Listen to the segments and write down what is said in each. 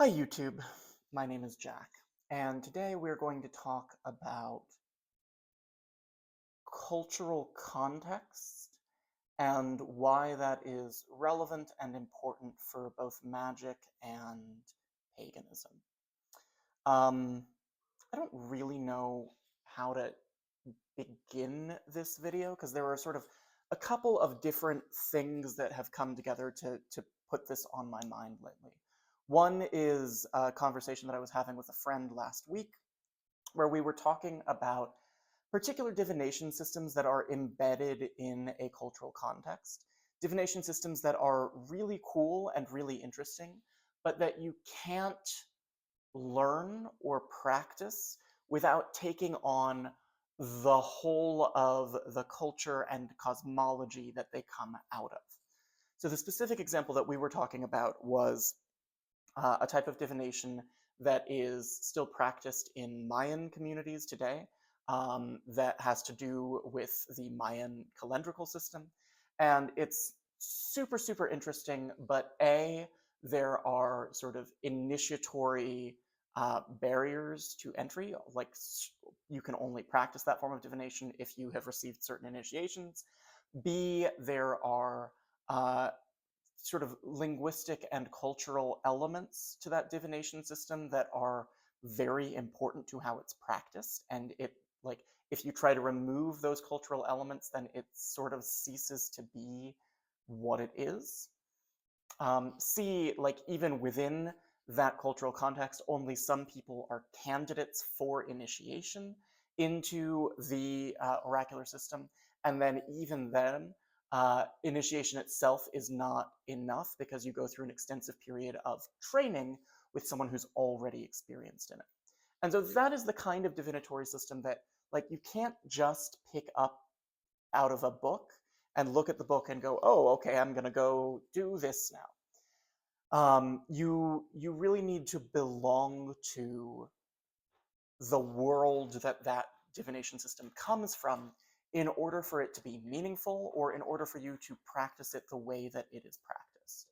Hi YouTube, my name is Jack, and today we're going to talk about cultural context and why that is relevant and important for both magic and paganism. Um, I don't really know how to begin this video because there are sort of a couple of different things that have come together to put this on my mind lately. One is a conversation that I was having with a friend last week where we were talking about particular divination systems that are embedded in a cultural context. Divination systems that are really cool and really interesting, but that you can't learn or practice without taking on the whole of the culture and cosmology that they come out of. So the specific example that we were talking about was a type of divination that is still practiced in Mayan communities today, that has to do with the Mayan calendrical system. And it's super, super interesting, but there are sort of initiatory barriers to entry. Like, you can only practice that form of divination if you have received certain initiations. B, there are sort of linguistic and cultural elements to that divination system that are very important to how it's practiced. And if you try to remove those cultural elements, then it sort of ceases to be what it is. C, like, even within that cultural context, only some people are candidates for initiation into the oracular system. And then even then, initiation itself is not enough because you go through an extensive period of training with someone who's already experienced in it. And so that is the kind of divinatory system that, like, you can't just pick up out of a book and look at the book and go, oh, okay, I'm going to go do this now. You really need to belong to the world that divination system comes from in order for it to be meaningful, or in order for you to practice it the way that it is practiced.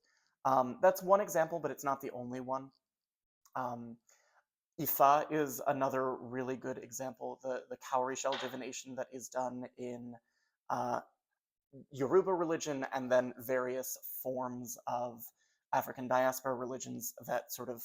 That's one example, but it's not the only one. Um, Ifa is another really good example. The cowrie shell divination that is done in uh, Yoruba religion, and then various forms of African diaspora religions that sort of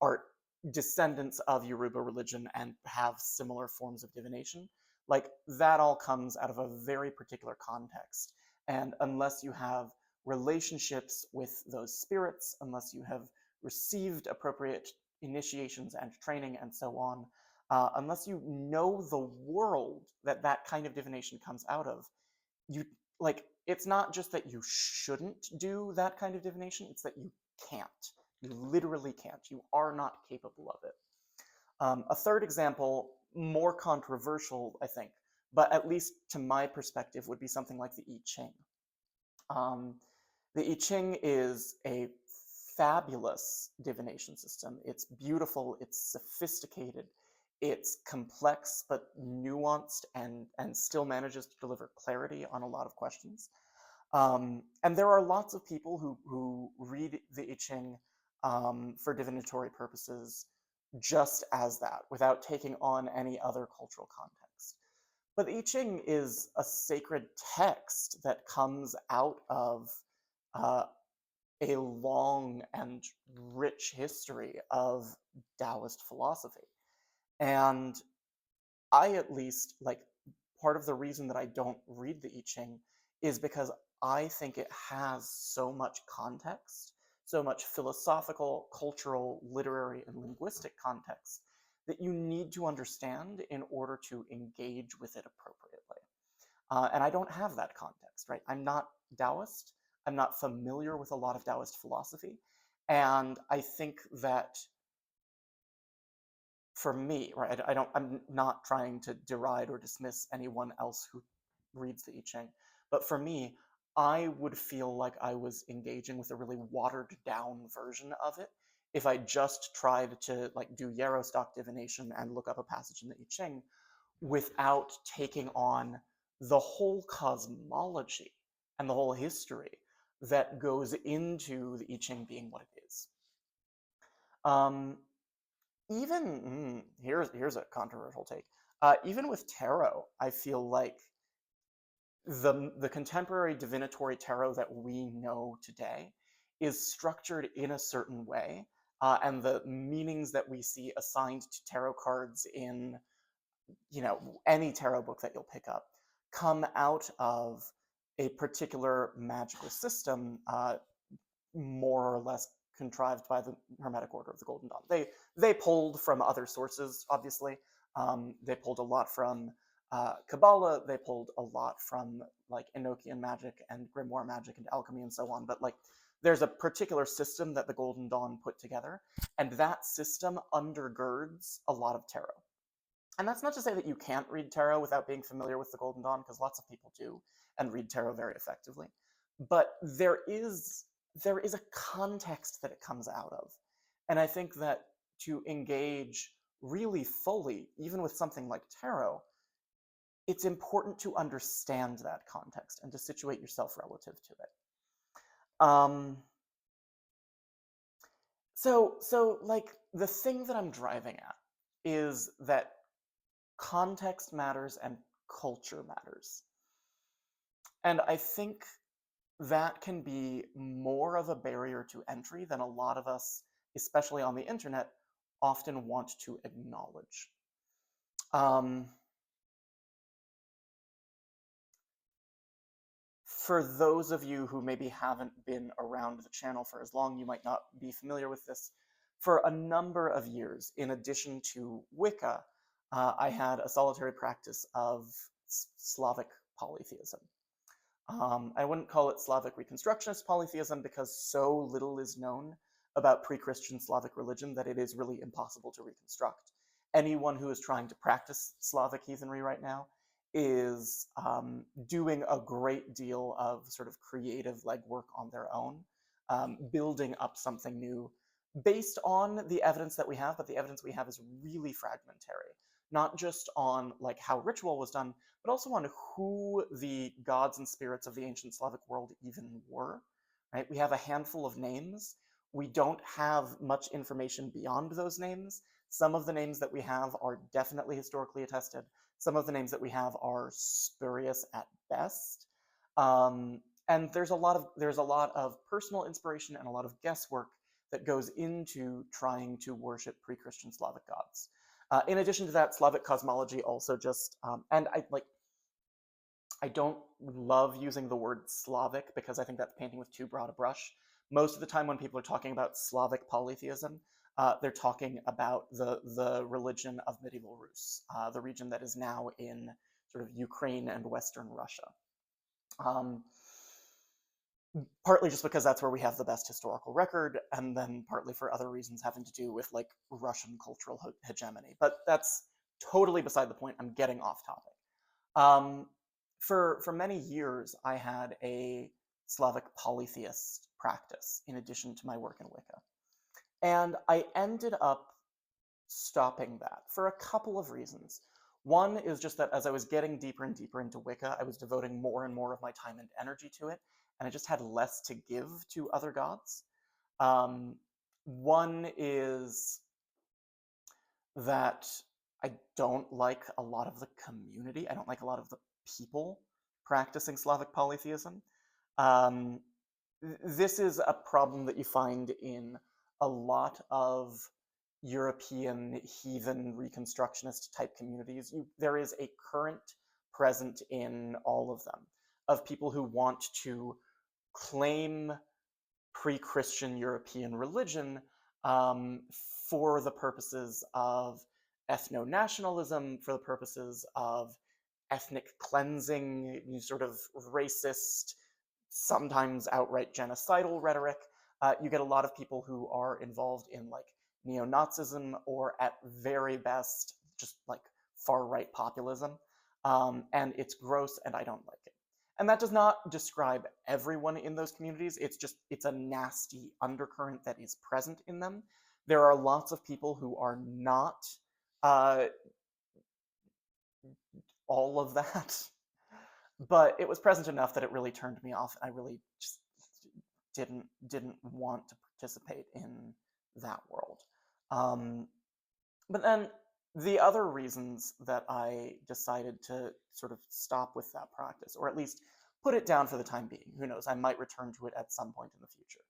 are descendants of Yoruba religion and have similar forms of divination. Like, that all comes out of a very particular context. And unless you have relationships with those spirits, unless you have received appropriate initiations and training and so on, unless you know the world that that kind of divination comes out of, you like, it's not just that you shouldn't do that kind of divination, it's that you can't. You literally can't. You are not capable of it. A third example, more controversial, I think, but at least to my perspective, would be something like the I Ching. Um, the I Ching is a fabulous divination system. It's beautiful, it's sophisticated, it's complex but nuanced, and still manages to deliver clarity on a lot of questions. And there are lots of people who read the I Ching for divinatory purposes just as that, without taking on any other cultural context. But the I Ching is a sacred text that comes out of uh, a long and rich history of Taoist philosophy. And I, at least, like, part of the reason that I don't read the I Ching is because I think it has so much context, so much philosophical, cultural, literary, and linguistic context that you need to understand in order to engage with it appropriately. And I don't have that context, right? I'm not Taoist. I'm not familiar with a lot of Taoist philosophy. And I think that for me, right, I'm not trying to deride or dismiss anyone else who reads the I Ching, but for me, I would feel like I was engaging with a really watered down version of it if I just tried to, like, do Yarrow stock divination and look up a passage in the I Ching without taking on the whole cosmology and the whole history that goes into the I Ching being what it is. Even here's a controversial take. Even with tarot, I feel like the contemporary divinatory tarot that we know today is structured in a certain way, and the meanings that we see assigned to tarot cards in any tarot book that you'll pick up come out of a particular magical system, more or less contrived by the Hermetic Order of the Golden Dawn. They pulled from other sources, obviously. They pulled a lot from Kabbalah. They pulled a lot from like Enochian magic and grimoire magic and alchemy and so on. But like, there's a particular system that the Golden Dawn put together, and that system undergirds a lot of tarot. And that's not to say that you can't read tarot without being familiar with the Golden Dawn, because lots of people do and read tarot very effectively. But there is a context that it comes out of. And I think that to engage really fully, even with something like tarot, it's important to understand that context and to situate yourself relative to it. So like, the thing that I'm driving at is that context matters and culture matters. And I think that can be more of a barrier to entry than a lot of us, especially on the internet, often want to acknowledge. For those of you who maybe haven't been around the channel for as long, you might not be familiar with this. For a number of years, in addition to Wicca, I had a solitary practice of Slavic polytheism. I wouldn't call it Slavic Reconstructionist polytheism because so little is known about pre-Christian Slavic religion that it is really impossible to reconstruct. Anyone who is trying to practice Slavic heathenry right now is doing a great deal of sort of creative legwork on their own, building up something new based on the evidence that we have, but the evidence we have is really fragmentary. Not just on like how ritual was done, but also on who the gods and spirits of the ancient Slavic world even were, right? We have a handful of names. We don't have much information beyond those names. Some of the names that we have are definitely historically attested. Some of the names that we have are spurious at best. And there's a lot of personal inspiration and a lot of guesswork that goes into trying to worship pre-Christian Slavic gods. In addition to that, Slavic cosmology also just, and I don't love using the word Slavic because I think that's painting with too broad a brush. Most of the time when people are talking about Slavic polytheism, they're talking about the religion of medieval Rus, the region that is now in sort of Ukraine and Western Russia. Partly just because that's where we have the best historical record, and then partly for other reasons having to do with like Russian cultural hegemony. But that's totally beside the point. I'm getting off topic. For many years, I had a Slavic polytheist practice in addition to my work in Wicca. And I ended up stopping that for a couple of reasons. One is just that as I was getting deeper and deeper into Wicca, I was devoting more and more of my time and energy to it, and I just had less to give to other gods. One is that I don't like a lot of the community. I don't like a lot of the people practicing Slavic polytheism. This is a problem that you find in a lot of European heathen reconstructionist type communities. There is a current present in all of them of people who want to claim pre-Christian European religion for the purposes of ethno-nationalism, for the purposes of ethnic cleansing, sort of racist, sometimes outright genocidal rhetoric. You get a lot of people who are involved in like neo-Nazism or at very best just like far-right populism, and it's gross and I don't like it. And that does not describe everyone in those communities. It's a nasty undercurrent that is present in them. There are lots of people who are not all of that, but it was present enough that it really turned me off. I really just didn't want to participate in that world. But then the other reasons that I decided to sort of stop with that practice, or at least put it down for the time being, who knows, I might return to it at some point in the future.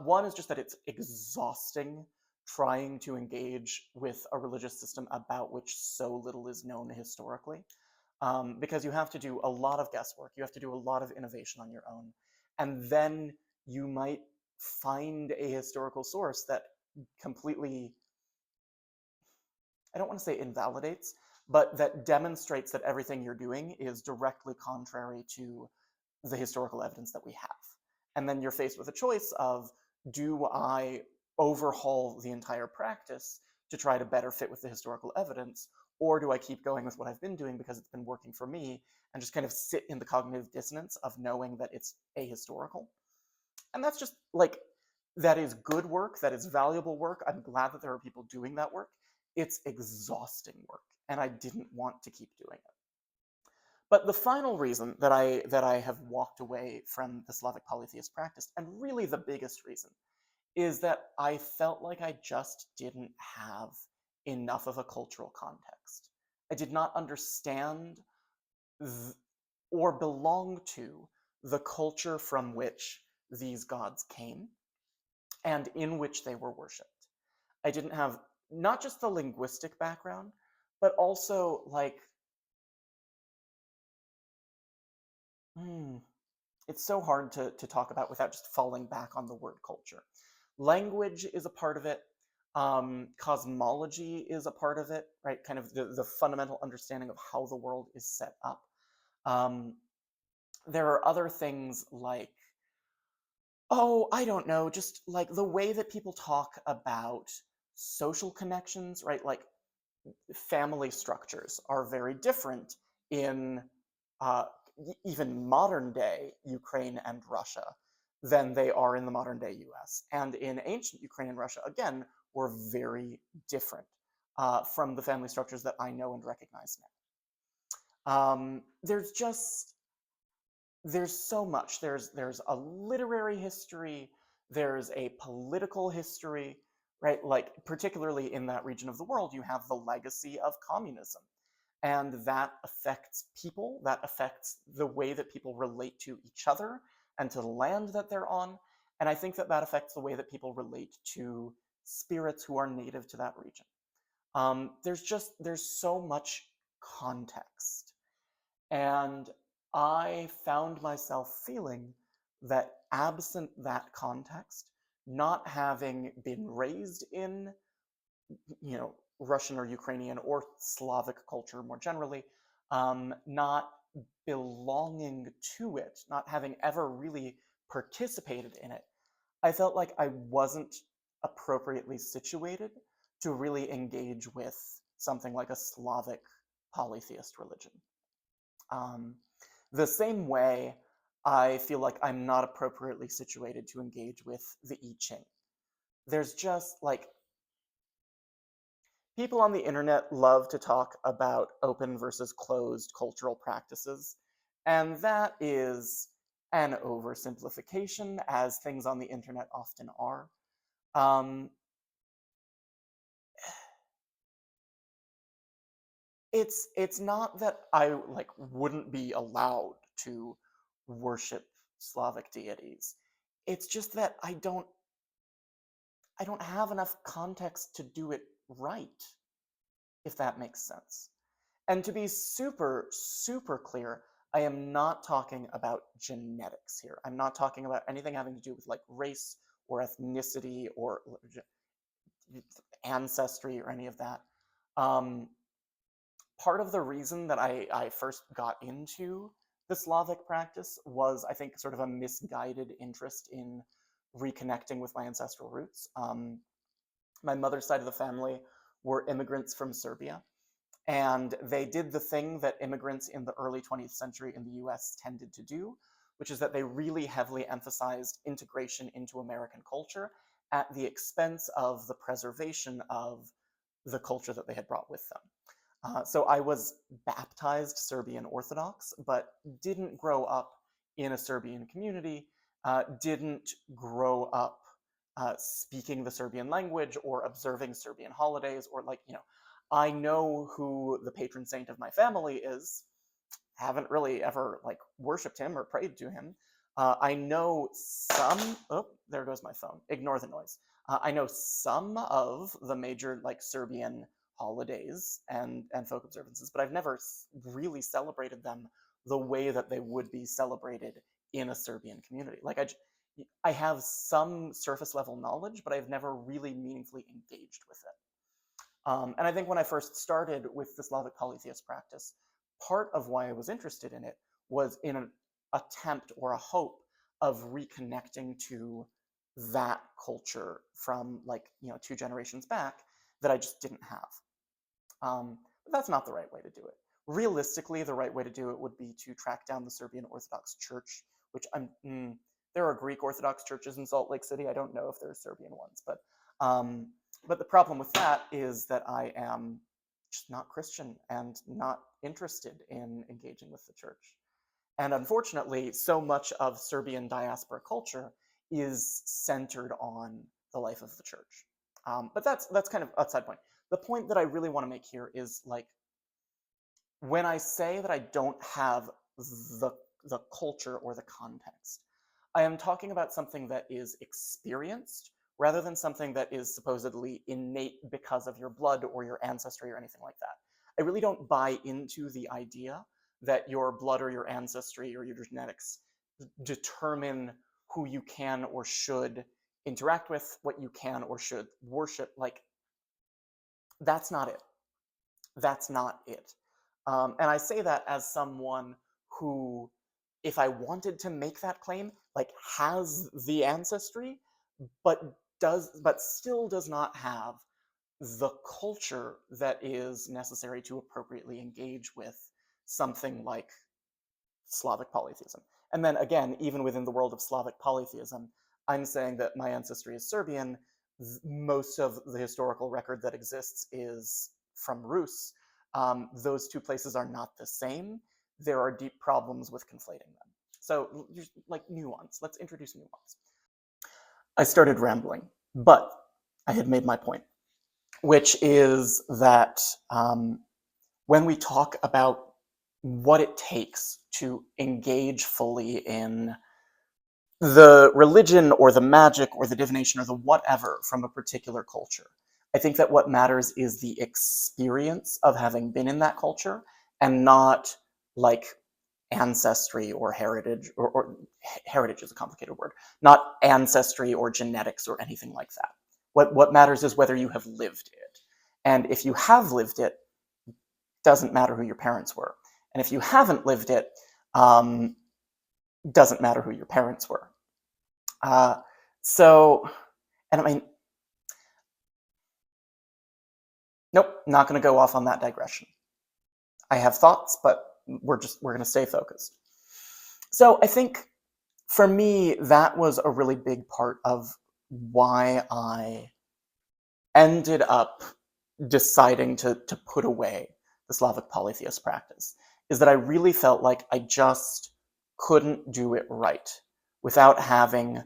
One is just that it's exhausting trying to engage with a religious system about which so little is known historically, because you have to do a lot of guesswork, you have to do a lot of innovation on your own, and then you might find a historical source that completely, I don't want to say invalidates, but that demonstrates that everything you're doing is directly contrary to the historical evidence that we have. And then you're faced with a choice of, do I overhaul the entire practice to try to better fit with the historical evidence, or do I keep going with what I've been doing because it's been working for me and just kind of sit in the cognitive dissonance of knowing that it's ahistorical? And that's just like, that is good work, that is valuable work. I'm glad that there are people doing that work. It's exhausting work, and I didn't want to keep doing it. But the final reason that I have walked away from the Slavic polytheist practice, and really the biggest reason, is that I felt like I just didn't have enough of a cultural context. I did not understand or belong to the culture from which these gods came and in which they were worshipped. I didn't have not just the linguistic background, but also like, it's so hard to talk about without just falling back on the word culture. Language is a part of it. Cosmology is a part of it, right? Kind of the fundamental understanding of how the world is set up. Um, there are other things like, oh, I don't know, just like the way that people talk about social connections, right? Like family structures are very different in uh, even modern day Ukraine and Russia than they are in the modern day US. And in ancient Ukraine and Russia, again, were very different from the family structures that I know and recognize now. There's so much. There's a literary history, there's a political history, right? Like particularly in that region of the world, you have the legacy of communism, and that affects people, that affects the way that people relate to each other and to the land that they're on. And I think that that affects the way that people relate to spirits who are native to that region. There's so much context. And I found myself feeling that absent that context, not having been raised in, Russian or Ukrainian or Slavic culture more generally, not belonging to it, not having ever really participated in it, I felt like I wasn't appropriately situated to really engage with something like a Slavic polytheist religion. Um, the same way, I feel like I'm not appropriately situated to engage with the I Ching. There's just like, people on the internet love to talk about open versus closed cultural practices, and that is an oversimplification, as things on the internet often are. Um, it's not that I like wouldn't be allowed to worship Slavic deities. It's just that I don't have enough context to do it right, if that makes sense. And to be super, super clear, I am not talking about genetics here. I'm not talking about anything having to do with like race or ethnicity or ancestry or any of that. Um, Part of the reason that I first got into the Slavic practice was, I think, sort of a misguided interest in reconnecting with my ancestral roots. My mother's side of the family were immigrants from Serbia, and they did the thing that immigrants in the early 20th century in the US tended to do, which is that they really heavily emphasized integration into American culture at the expense of the preservation of the culture that they had brought with them. So I was baptized Serbian Orthodox, but didn't grow up in a Serbian community, didn't grow up speaking the Serbian language or observing Serbian holidays, or like, I know who the patron saint of my family is. Haven't really ever like worshipped him or prayed to him. I know some. Oh, there goes my phone. Ignore the noise. I know some of the major like Serbian holidays and folk observances, but I've never really celebrated them the way that they would be celebrated in a Serbian community. Like I have some surface level knowledge, but I've never really meaningfully engaged with it. And I think when I first started with the Slavic polytheist practice, part of why I was interested in it was in an attempt or a hope of reconnecting to that culture from like, 2 generations back that I just didn't have. But that's not the right way to do it. Realistically, the right way to do it would be to track down the Serbian Orthodox Church, which there are Greek Orthodox churches in Salt Lake City. I don't know if there are Serbian ones, but the problem with that is that I am just not Christian and not interested in engaging with the church. And unfortunately, so much of Serbian diaspora culture is centered on the life of the church. But that's kind of a side point. The point that I really want to make here is like, when I say that I don't have the culture or the context, I am talking about something that is experienced rather than something that is supposedly innate because of your blood or your ancestry or anything like that. I really don't buy into the idea that your blood or your ancestry or your genetics determine who you can or should interact with, what you can or should worship. Like, that's not it. That's not it. And I say that as someone who, if I wanted to make that claim, like has the ancestry, but still does not have the culture that is necessary to appropriately engage with something like Slavic polytheism. And then again, even within the world of Slavic polytheism, I'm saying that my ancestry is Serbian. Most of the historical record that exists is from Rus. Those 2 places are not the same. There are deep problems with conflating them. So, like, nuance. Let's introduce nuance. I started rambling, but I had made my point, which is that when we talk about what it takes to engage fully in the religion or the magic or the divination or the whatever from a particular culture, I think that what matters is the experience of having been in that culture and not like ancestry or heritage, or heritage is a complicated word, not ancestry or genetics or anything like that. What matters is whether you have lived it. And if you have lived it, doesn't matter who your parents were. And if you haven't lived it, doesn't matter who your parents were. And I mean, nope, not going to go off on that digression. I have thoughts, but we're going to stay focused. So I think for me, that was a really big part of why I ended up deciding to put away the Slavic polytheist practice, is that I really felt like I just couldn't do it right without having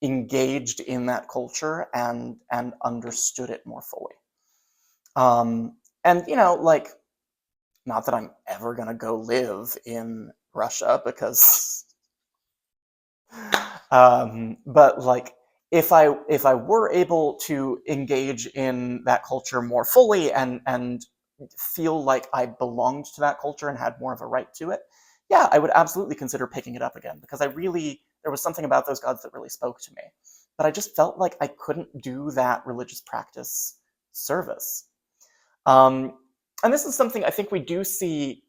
engaged in that culture and understood it more fully. And, like, not that I'm ever going to go live in Russia because, but like, if I were able to engage in that culture more fully and feel like I belonged to that culture and had more of a right to it, yeah, I would absolutely consider picking it up again, because there was something about those gods that really spoke to me. But I just felt like I couldn't do that religious practice service. And this is something I think we do see.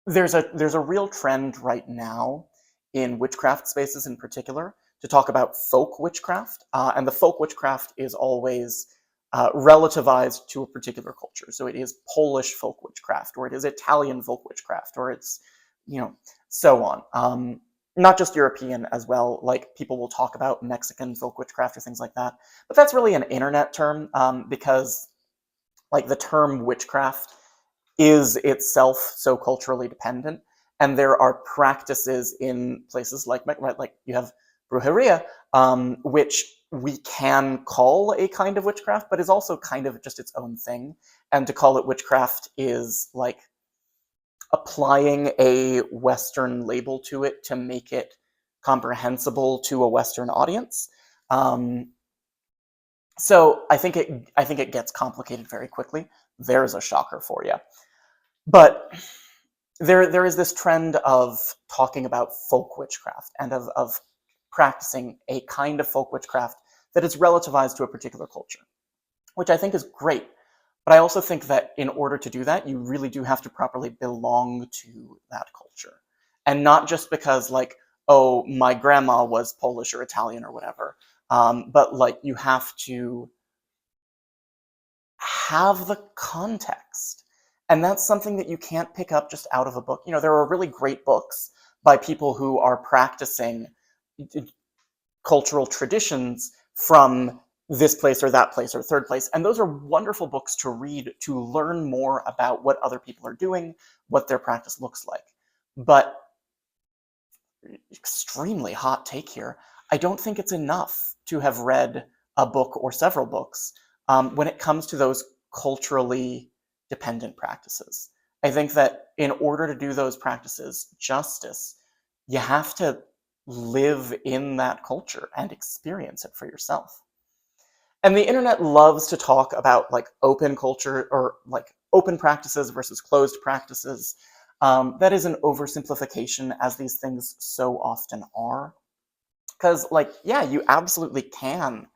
There's a real trend right now in witchcraft spaces in particular to talk about folk witchcraft, and the folk witchcraft is always relativized to a particular culture. So it is Polish folk witchcraft, or it is Italian folk witchcraft, or it's, so on. Not just European as well. Like, people will talk about Mexican folk witchcraft or things like that. But that's really an internet term, because like the term witchcraft is itself so culturally dependent, and there are practices in places like you have brujeria, which we can call a kind of witchcraft, but is also kind of just its own thing. And to call it witchcraft is like applying a Western label to it to make it comprehensible to a Western audience. So I think it gets complicated very quickly. There's a shocker for you. But there is this trend of talking about folk witchcraft and of practicing a kind of folk witchcraft that is relativized to a particular culture, which I think is great. But I also think that in order to do that, you really do have to properly belong to that culture. And not just because, like, oh, my grandma was Polish or Italian or whatever, but like you have to have the context. And that's something that you can't pick up just out of a book. You know, there are really great books by people who are practicing cultural traditions from this place or that place or third place. And those are wonderful books to read to learn more about what other people are doing, what their practice looks like. But extremely hot take here, I don't think it's enough to have read a book or several books when it comes to those culturally dependent practices. I think that in order to do those practices justice, you have to live in that culture and experience it for yourself. And the internet loves to talk about like open culture or like open practices versus closed practices. That is an oversimplification, as these things so often are. Because, like, yeah, you absolutely can,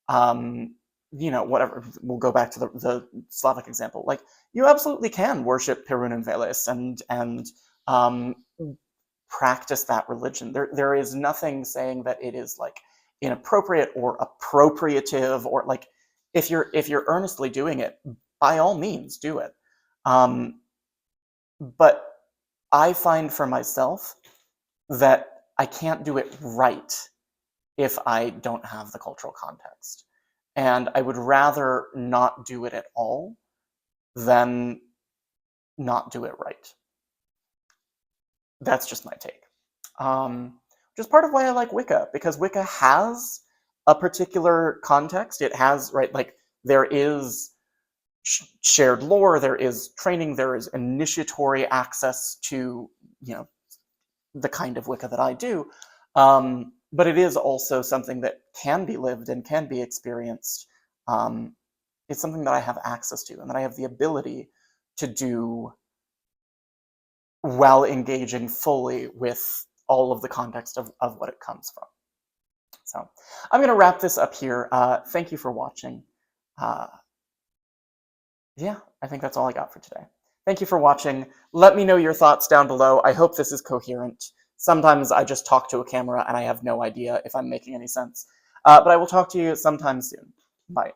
you know, whatever, we'll go back to the Slavic example. Like, you absolutely can worship Perun and Veles and practice that religion. There is nothing saying that it is like inappropriate or appropriative, or like if you're earnestly doing it, by all means do it. But I find for myself that I can't do it right if I don't have the cultural context. And I would rather not do it at all than not do it right. That's just my take. Which is part of why I like Wicca, because Wicca has a particular context. It has, right, like there is shared lore, there is training, there is initiatory access to, you know, the kind of Wicca that I do. But it is also something that can be lived and can be experienced. It's something that I have access to and that I have the ability to do while engaging fully with all of the context of what it comes from. So I'm going to wrap this up here. Thank you for watching. Yeah, I think that's all I got for today. Thank you for watching. Let me know your thoughts down below. I hope this is coherent. Sometimes I just talk to a camera and I have no idea if I'm making any sense. But I will talk to you sometime soon. Bye.